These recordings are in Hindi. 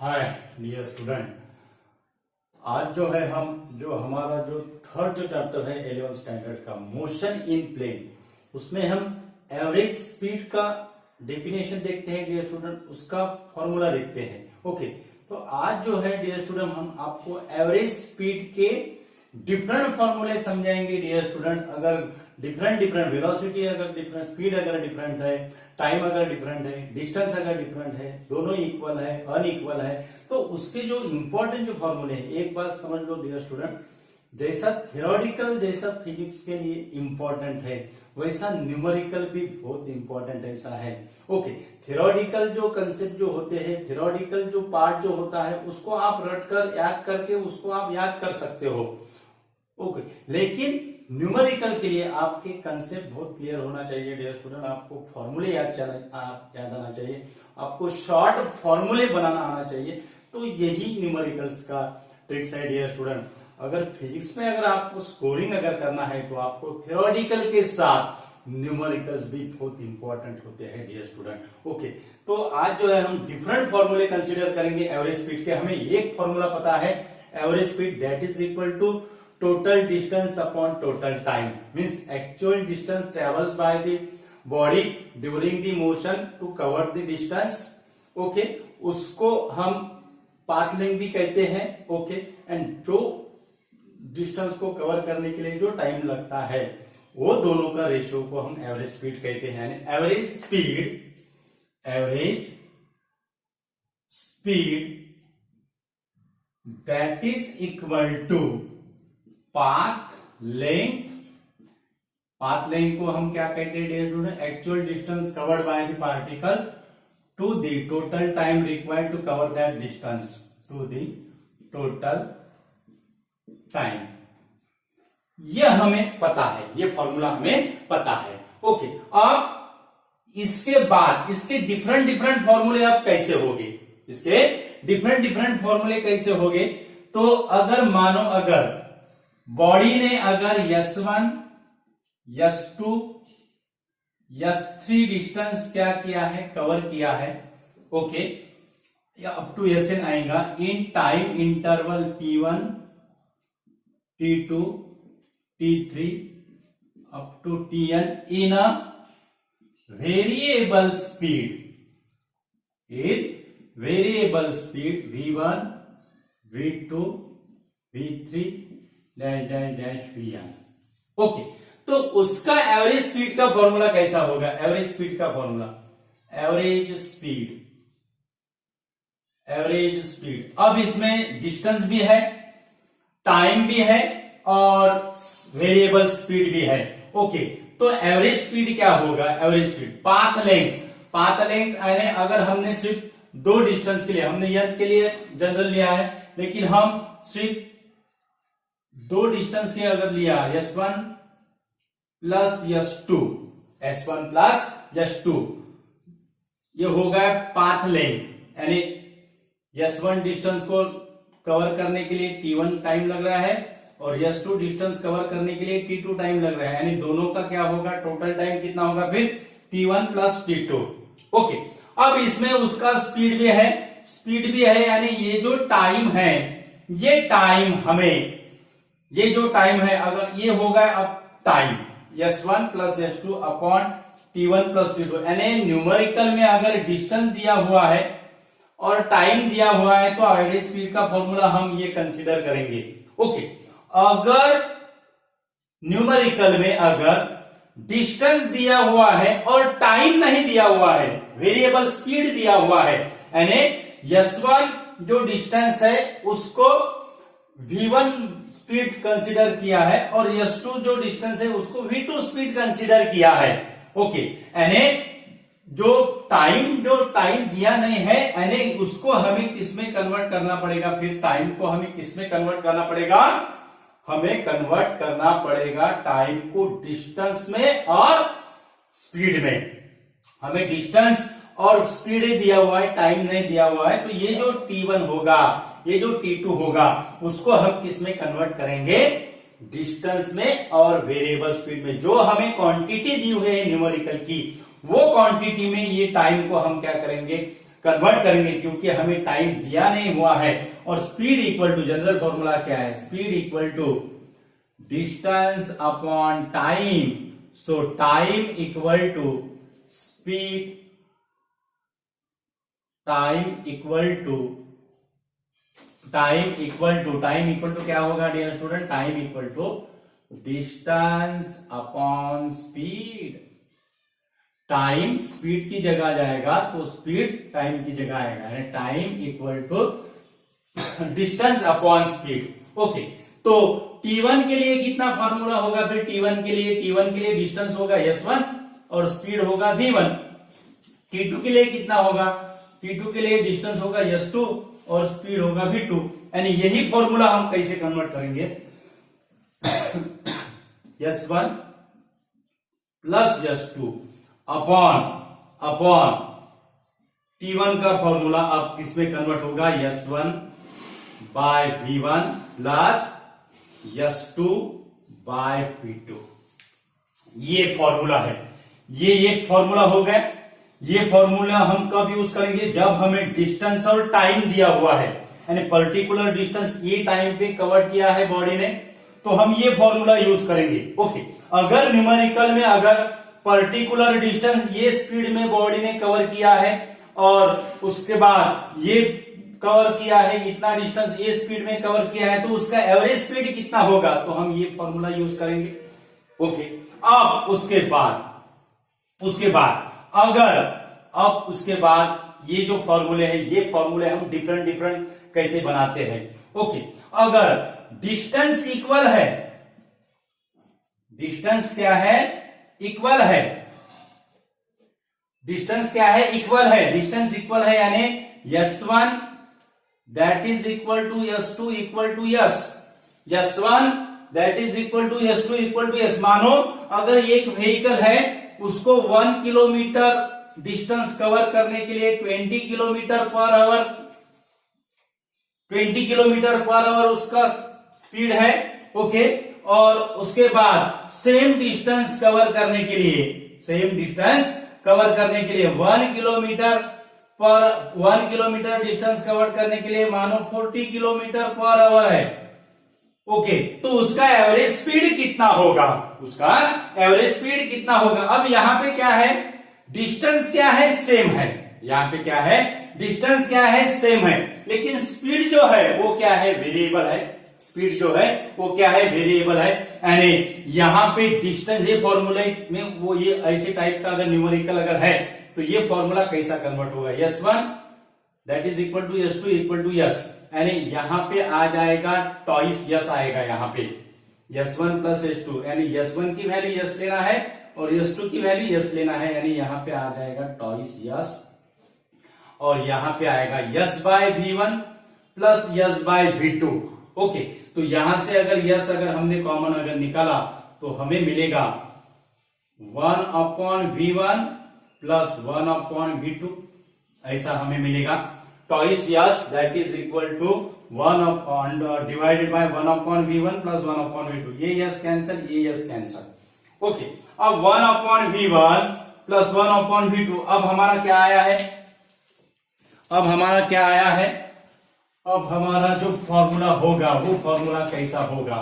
हाय डियर स्टूडेंट, आज जो है हम हमारा थर्ड चैप्टर है 11th स्टैंडर्ड का मोशन इन प्लेन, उसमें हम एवरेज स्पीड का डेफिनेशन देखते हैं डियर स्टूडेंट, उसका फॉर्मूला देखते हैं। ओके, तो आज जो है डियर स्टूडेंट हम आपको एवरेज स्पीड के डिफरेंट फॉर्मूले समझाएंगे डियर स्टूडेंट। अगर डिफरेंट वेलोसिटी, अगर डिफरेंट स्पीड, अगर डिफरेंट है, टाइम अगर डिफरेंट है, डिस्टेंस अगर डिफरेंट है, दोनों इक्वल है, अनइक्वल है, तो उसके जो इंपॉर्टेंट जो फॉर्मूले हैं, एक बात समझ लो डियर स्टूडेंट, जैसा थियोरेटिकल जैसा फिजिक्स के लिए इंपॉर्टेंट है, वैसा न्यूमेरिकल भी बहुत इंपॉर्टेंट ऐसा है। ओके, थियोरेटिकल जो कंसेप्ट जो होते हैं, थियोरेटिकल जो पार्ट जो होता है, उसको आप रट कर याद करके उसको आप याद कर सकते हो। ओके, लेकिन न्यूमेरिकल के लिए आपके कंसेप्ट बहुत क्लियर होना चाहिए डियर स्टूडेंट। आपको फॉर्मूले याद आना चाहिए, आपको शॉर्ट फॉर्मूले बनाना आना चाहिए। तो यही न्यूमेरिकल्स का ट्रिक्स है डियर स्टूडेंट। अगर फिजिक्स में अगर आपको स्कोरिंग अगर करना है तो आपको थियोरेटिकल के साथ न्यूमेरिकल्स भी बहुत इंपॉर्टेंट होते हैं डियर स्टूडेंट। ओके, तो आज जो है हम डिफरेंट फॉर्मूले कंसीडर करेंगे एवरेज स्पीड के। हमें एक फॉर्मूला पता है, average speed that is equal to total distance upon total time, means actual distance travels by the body during the motion to cover the distance. Okay, उसको हम पाथ लेंथ भी कहते हैं। ओके, एंड जो डिस्टेंस को कवर करने के लिए जो टाइम लगता है, वो दोनों का रेशियो को हम एवरेज स्पीड कहते हैं। Average speed that is equal to path length को हम क्या कहते हैं dear student? Actual distance covered by the particle to the total time required to cover that distance to the total time. यह हमें पता है, ये फॉर्मूला हमें पता है। ओके, अब इसके बाद इसके डिफरेंट फॉर्मूले आप कैसे होगे? इसके डिफरेंट फॉर्मूले कैसे होगे? तो अगर मानो अगर बॉडी ने अगर S1, S2, S3 डिस्टेंस क्या किया है, कवर किया है, ओके, या अप टू Sn आएगा in time interval T1, T2, T3 up to Tn in a variable speed V1, V2, V3 dash Vn। Okay, तो उसका एवरेज स्पीड का फॉर्मूला कैसा होगा? एवरेज स्पीड का फॉर्मूला, एवरेज स्पीड। अब इसमें डिस्टेंस भी है, टाइम भी है और वेरिएबल स्पीड भी है। ओके, तो एवरेज स्पीड क्या होगा? एवरेज स्पीड पाथ लेंथ यानी अगर हमने सिर्फ दो डिस्टेंस के लिए, हमने यन के लिए जनरल लिया है, लेकिन हम सिर्फ दो डिस्टेंस के अगर लिया S1 प्लस S2, ये होगा पाथ लेंथ, यानी S1 डिस्टेंस को कवर करने के लिए T1 टाइम लग रहा है और S2 डिस्टेंस कवर करने के लिए T2 टाइम लग रहा है, यानी दोनों का क्या होगा, टोटल टाइम कितना होगा फिर? T1 plus T2। ओके, अब इसमें उसका स्पीड भी है, यानी ये जो टाइम है, ये जो टाइम है अगर ये होगा अब time S1 plus S2 upon T1 plus T2, यानी न्यूमेरिकल में अगर डिस्टेंस दिया हुआ है और टाइम दिया हुआ है तो एवरेज स्पीड का फॉर्मूला हम ये कंसीडर करेंगे। ओके, अगर न्यूमेरिकल में अगर डिस्टेंस दिया हुआ है और टाइम नहीं दिया हुआ है, वेरिएबल स्पीड दिया हुआ है, यानी S1 जो डिस्टेंस है उसको V1 स्पीड कंसीडर किया है और S2 जो डिस्टेंस है उसको V2 स्पीड कंसीडर किया है। ओके, यानी जो टाइम दिया नहीं है, यानी उसको हमें किसमें कन्वर्ट करना पड़ेगा? फिर टाइम को हमें किसमें कन्वर्ट करना पड़ेगा? हमें कन्वर्ट करना पड़ेगा टाइम को डिस्टेंस में और स्पीड में। हमें डिस्टेंस और स्पीड दिया हुआ है, टाइम नहीं दिया हुआ है, तो ये जो T1 होगा, ये जो T2 होगा, उसको हम किसमें कन्वर्ट करेंगे? डिस्टेंस में और वेरिएबल स्पीड में। जो हमें क्वांटिटी दी हुई है न्यूमेरिकल की, वो क्वांटिटी में ये टाइम को हम क्या करेंगे? कन्वर्ट करेंगे क्योंकि हमें टाइम दिया नहीं हुआ है। और speed equal to, general formula क्या है, speed equal to distance upon time. So time equal to speed, time equal to क्या होगा dear student, time equal to distance upon speed. Time speed की जगह जाएगा तो स्पीड टाइम की जगह आएगा, यानी time equal to distance upon speed. Okay, तो T1 के लिए कितना फॉर्मूला होगा, फिर T1 के लिए डिस्टेंस होगा S1 और स्पीड होगा V1। T2 के लिए कितना होगा, T2 के लिए डिस्टेंस होगा S2 और स्पीड होगा V2। यानी यही फॉर्मूला हम कैसे कन्वर्ट करेंगे, S1 plus S2 upon T1 का फॉर्मूला अब किसमें कन्वर्ट होगा, S1 bye V1 plus S2 bye V2। ये फॉर्मूला है, ये एक फॉर्मूला हो गया। ये फॉर्मूला हम कब यूज करेंगे, जब हमें डिस्टेंस और टाइम दिया हुआ है, यानी पर्टिकुलर डिस्टेंस ये टाइम पे कवर किया है बॉडी ने, तो हम ये फॉर्मूला यूज करेंगे। ओके, अगर न्यूमेरिकल में अगर पर्टिकुलर डिस्टेंस ये स्पीड में बॉडी ने कवर किया है और उसके बाद ये कवर किया है, इतना डिस्टेंस ये स्पीड में कवर किया है, तो उसका एवरेज स्पीड कितना होगा, तो हम ये फॉर्मूला यूज करेंगे। ओके, अब उसके बाद ये जो फॉर्मूले हैं, ये फॉर्मूले हम डिफरेंट कैसे बनाते हैं। ओके, अगर डिस्टेंस इक्वल है, डिस्टेंस क्या है, इक्वल है, डिस्टेंस क्या है, इक्वल है, डिस्टेंस इक्वल है, यानी S1 that is equal to S2 equal to S, S1 that is equal to S2 equal to S। मानो अगर एक व्हीकल है, उसको 1 किलोमीटर डिस्टेंस कवर करने के लिए 20 किलोमीटर पर आवर उसका स्पीड है। ओके, और उसके बाद सेम डिस्टेंस कवर करने के लिए 1 किलोमीटर डिस्टेंस कवर करने के लिए मानो 40 किलोमीटर पर आवर है। ओके, तो उसका एवरेज स्पीड कितना होगा, अब यहां पे क्या है, डिस्टेंस क्या है, सेम है, यहां पे क्या है, डिस्टेंस क्या है, सेम है, लेकिन स्पीड जो है वो क्या है, वेरिएबल है। स्पीड जो है वो क्या है, वेरिएबल है। यानी यहां पे डिस्टेंस, ये फॉर्मूले में वो ये ऐसे टाइप का अगर न्यूमेरिकल अगर है, तो ये फॉर्मूला कैसा कन्वर्ट होगा, S1 that is equal to S2 equal to S, यानी यहां पे आ जाएगा टॉइस S आएगा, यहां पे S1 प्लस S2, यानी S1 की वैल्यू S लेना है और S2 की वैल्यू S लेना है, यानी यहां पे आ जाएगा टॉइस S, और यहां पे आएगा S by V1 plus S by V2। Okay, तो यहां से अगर S अगर हमने कॉमन अगर निकाला तो हमें मिलेगा 1/V1 प्लस 1/V2, ऐसा हमें मिलेगा। Twice S that is equal to 1 divided by 1/V1 plus 1/V2। ये S कैंसल, ये S कैंसल। ओके, अब 1/V1 प्लस 1/V2, अब हमारा क्या आया है, अब हमारा जो फॉर्मूला होगा वो फॉर्मूला कैसा होगा,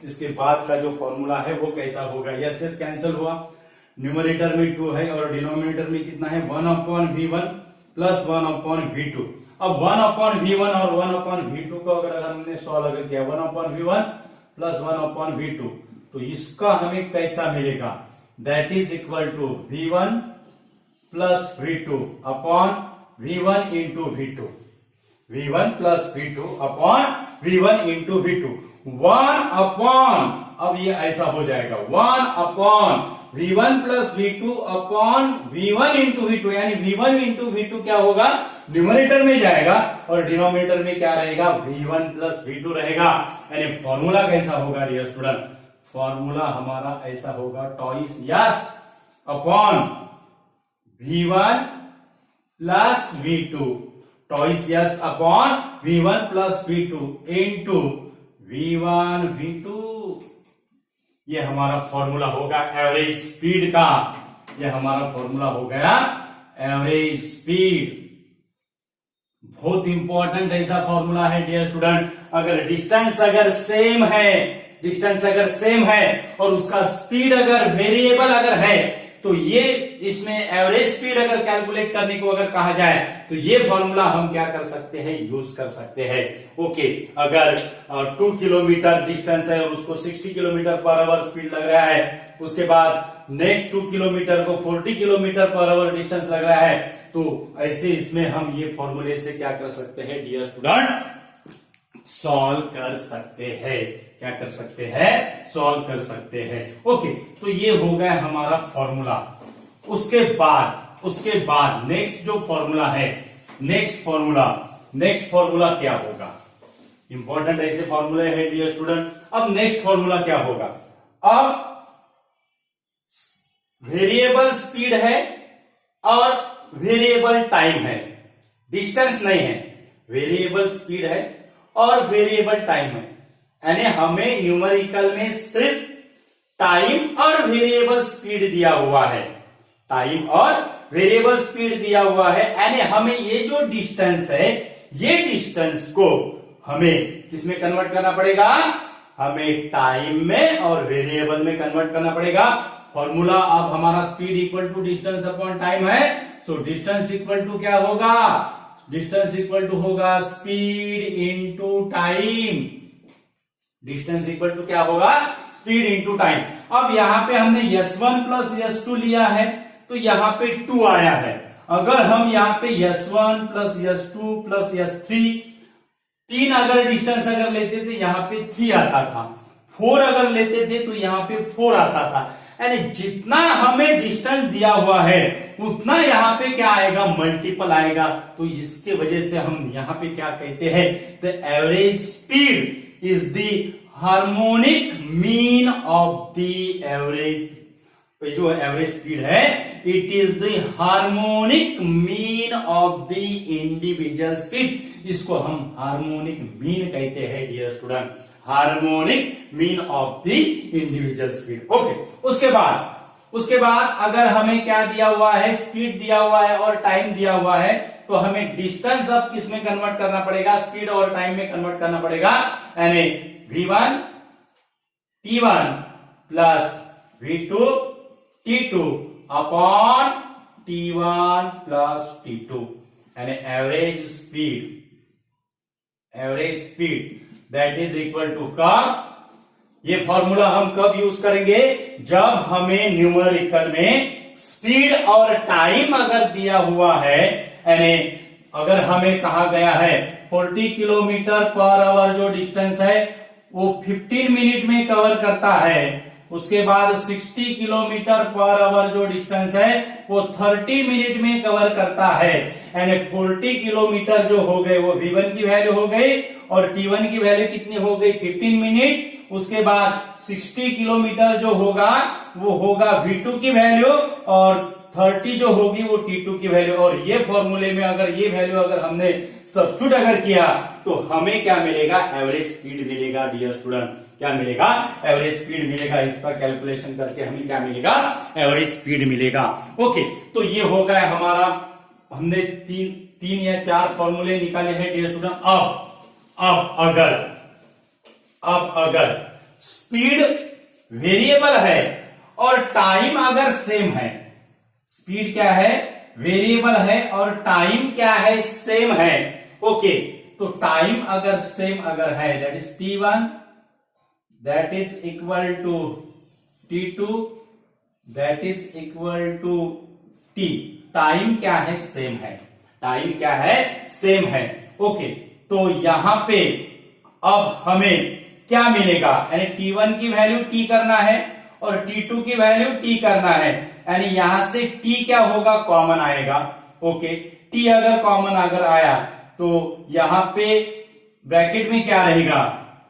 इसके बाद का जो फॉर्मूला है वो कैसा होगा। S कैंसिल हुआ, न्यूमरेटर में 2 है और डिनोमिनेटर में कितना है, 1/V1 प्लस 1/V2। अब 1/V1 और 1/V2 को अगर हमने सॉल्व अगर किया, 1/V1 प्लस 1/V2, तो इसका हमें कैसा मिलेगा, that is equal to V1 plus V2 upon V1 into V2, V1 plus V2 upon V1 into V2, 1 upon, अब ये ऐसा हो जाएगा 1 upon V1 plus V2 upon V1 into V2, यानी V1 इंटू V2 क्या होगा, न्यूमरेटर में जाएगा और डिनोमिनेटर में क्या रहेगा, V1 प्लस V2 रहेगा। यानी फॉर्मूला कैसा होगा डियर स्टूडेंट, फॉर्मूला हमारा ऐसा होगा, twice S upon V1 plus V2, twice S upon V1 plus V2 into V1 V2। ये हमारा फॉर्मूला होगा एवरेज स्पीड का, ये हमारा फॉर्मूला हो गया एवरेज स्पीड। बहुत इंपॉर्टेंट ऐसा फॉर्मूला है डियर स्टूडेंट। अगर डिस्टेंस अगर सेम है, डिस्टेंस अगर सेम है और उसका स्पीड अगर वेरिएबल अगर है, तो ये इसमें एवरेज स्पीड अगर कैलकुलेट करने को अगर कहा जाए तो ये फॉर्मूला हम क्या कर सकते हैं, यूज कर सकते हैं। ओके, अगर 2 किलोमीटर डिस्टेंस है और उसको 60 किलोमीटर पर आवर स्पीड लग रहा है, उसके बाद नेक्स्ट 2 किलोमीटर को 40 किलोमीटर पर आवर डिस्टेंस लग रहा है, तो ऐसे इसमें हम ये फॉर्मूले से क्या कर सकते हैं डियर स्टूडेंट, सॉल्व कर सकते हैं। क्या कर सकते हैं, सॉल्व कर सकते हैं। ओके, तो ये हो गया हमारा फॉर्मूला। उसके बाद नेक्स्ट जो फॉर्मूला है, नेक्स्ट फॉर्मूला क्या होगा, इंपॉर्टेंट ऐसे फॉर्मूले है डियर स्टूडेंट। अब नेक्स्ट फॉर्मूला क्या होगा, अब वेरिएबल स्पीड है और वेरिएबल टाइम है, डिस्टेंस नहीं है, वेरिएबल स्पीड है और वेरिएबल टाइम है। यानी हमें न्यूमेरिकल में सिर्फ टाइम और वेरिएबल स्पीड दिया हुआ है, टाइम और वेरिएबल स्पीड दिया हुआ है। यानी हमें ये जो डिस्टेंस है, ये डिस्टेंस को हमें किसमें कन्वर्ट करना पड़ेगा, हमें टाइम में और वेरिएबल में कन्वर्ट करना पड़ेगा। फॉर्मूला अब हमारा speed equal to distance upon time है, सो डिस्टेंस इक्वल टू क्या होगा, डिस्टेंस इक्वल टू होगा speed into time. Distance equal to क्या होगा, स्पीड इंटू टाइम। अब यहां पे हमने S1 प्लस S2 लिया है, तो यहां पे 2 आया है। अगर हम यहां पे S1 plus S2 plus S3 3 अगर डिस्टेंस अगर लेते थे, यहां पे 3 आता था। 4 अगर लेते थे तो यहां पे 4 आता था। यानी जितना हमें डिस्टेंस दिया हुआ है उतना यहां पे क्या आएगा, मल्टीपल आएगा। तो इसके वजह से हम यहां पे क्या कहते हैं, the average speed is the harmonic mean of the average, जो एवरेज स्पीड है, it is the harmonic mean of the individual speed. इसको हम हार्मोनिक मीन कहते हैं dear student, harmonic mean of the individual speed. Okay, उसके बाद अगर हमें क्या दिया हुआ है, स्पीड दिया हुआ है और टाइम दिया हुआ है, तो हमें डिस्टेंस अब किसमें कन्वर्ट करना पड़ेगा, स्पीड और टाइम में कन्वर्ट करना पड़ेगा। यानी V1 T1 plus V2 T2 upon T1 plus T2, यानी average speed that is equal to कब, ये फॉर्मूला हम कब यूज करेंगे, जब हमें न्यूमेरिकल में स्पीड और टाइम अगर दिया हुआ है, यानी अगर हमें कहा गया है 40 किलोमीटर पर आवर जो डिस्टेंस है वो 15 मिनट में कवर करता है, उसके बाद 60 किलोमीटर पर आवर जो डिस्टेंस है वो 30 मिनट में कवर करता है। यानी 40 किलोमीटर जो हो गए वो V1 की वैल्यू हो गई और T1 की वैल्यू कितनी हो गई, 15 मिनट। उसके बाद 60 किलोमीटर जो होगा वो होगा V2 की वैल्यू और 30 जो होगी वो T2 की वैल्यू। और ये फॉर्मूले में अगर ये वैल्यू अगर हमने सब्स्टिट्यूट अगर किया तो हमें क्या मिलेगा, एवरेज स्पीड मिलेगा डियर स्टूडेंट। क्या मिलेगा, एवरेज स्पीड मिलेगा। इसका कैलकुलेशन करके हमें क्या मिलेगा, एवरेज स्पीड मिलेगा। ओके, तो ये हो गया हमारा, हमने तीन या 4 फॉर्मूले निकाले हैं डियर स्टूडेंट। अब अगर स्पीड वेरिएबल है और टाइम अगर सेम है, स्पीड क्या है, वेरिएबल है और टाइम क्या है, सेम है। ओके, तो टाइम अगर सेम अगर है, that is T1 that is equal to T2 that is equal to T। Time क्या है, सेम है, टाइम क्या है, सेम है। ओके, तो यहां पे अब हमें क्या मिलेगा, यानी T1 की वैल्यू T करना है और T2 की वैल्यू T करना है। यानी यहां से T क्या होगा, कॉमन आएगा। ओके, T अगर कॉमन अगर आया तो यहां पे ब्रैकेट में क्या रहेगा,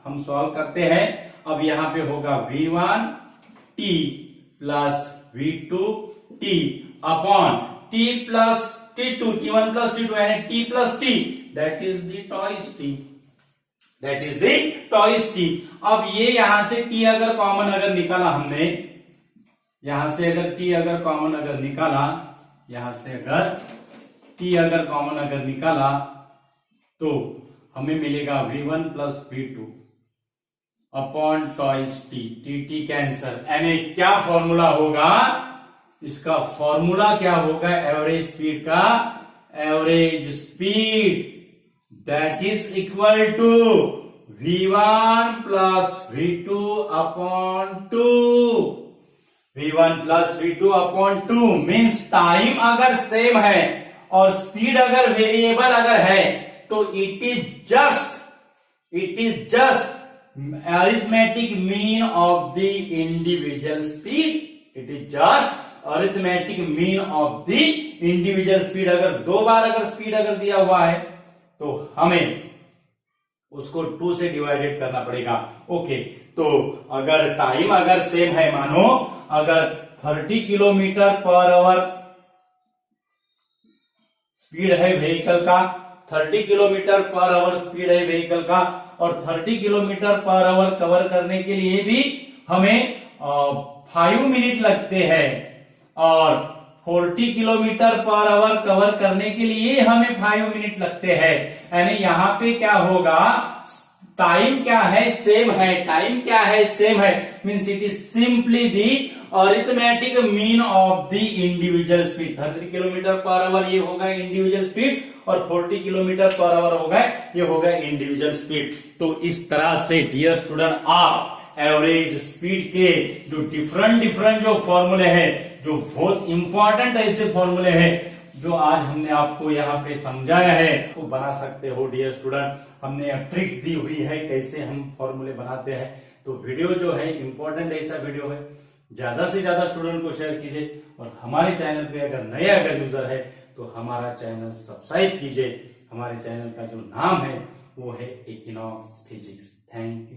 हम सॉल्व करते हैं। अब यहां पे होगा V1 T plus V2 T upon T plus T2, T1 plus T2 यानी T plus T, that is the twice T, that is the twice T। अब ये यहां से T अगर कॉमन अगर निकाला हमने, यहां से अगर T अगर कॉमन अगर निकाला, यहां से अगर T अगर कॉमन अगर निकाला तो हमें मिलेगा v1 plus v2 upon twice T, T cancel, यानी क्या फॉर्मूला होगा इसका? फॉर्मूला क्या होगा एवरेज स्पीड का? Average speed that is equal to v1 plus v2 upon 2। v1 plus v2 upon 2 means time अगर सेम है और स्पीड अगर वेरिएबल अगर है तो it is just arithmetic mean of the individual speed. It is just arithmetic mean of the individual speed. अगर दो बार अगर स्पीड अगर दिया हुआ है तो हमें उसको 2 से डिवाइडेड करना पड़ेगा। ओके, तो अगर टाइम अगर सेम है, मानो अगर 30 किलोमीटर पर आवर स्पीड है व्हीकल का, 30 किलोमीटर पर आवर स्पीड है व्हीकल का, और 30 किलोमीटर पर आवर कवर करने के लिए भी हमें 5 मिनट लगते हैं, और 40 किलोमीटर पर आवर कवर करने के लिए हमें 5 मिनट लगते हैं। यानी यहाँ पे क्या होगा? टाइम क्या है? सेम है। टाइम क्या है? सेम है। Means it is simply the arithmetic mean of the individual speed. 30 kilometre per hour ये होगा इंडिविजुअल स्पीड, और 40 किलोमीटर पर आवर होगा ये होगा इंडिविजुअल स्पीड। तो इस तरह से डियर स्टूडेंट, आप एवरेज स्पीड के जो डिफरेंट जो फॉर्मूले हैं, जो बहुत इंपॉर्टेंट ऐसे फॉर्मूले हैं जो आज हमने आपको यहाँ पे समझाया है, वो बना सकते हो डियर स्टूडेंट। हमने ट्रिक्स दी हुई है कैसे हम फॉर्मूले बनाते हैं। तो वीडियो जो है इंपॉर्टेंट ऐसा वीडियो है, ज्यादा से ज्यादा स्टूडेंट को शेयर कीजिए, और हमारे चैनल पे अगर नए अगर यूजर है तो हमारा चैनल सब्सक्राइब कीजिए। हमारे चैनल का जो नाम है वो है इक्विनॉक्स फिजिक्स। Thank you.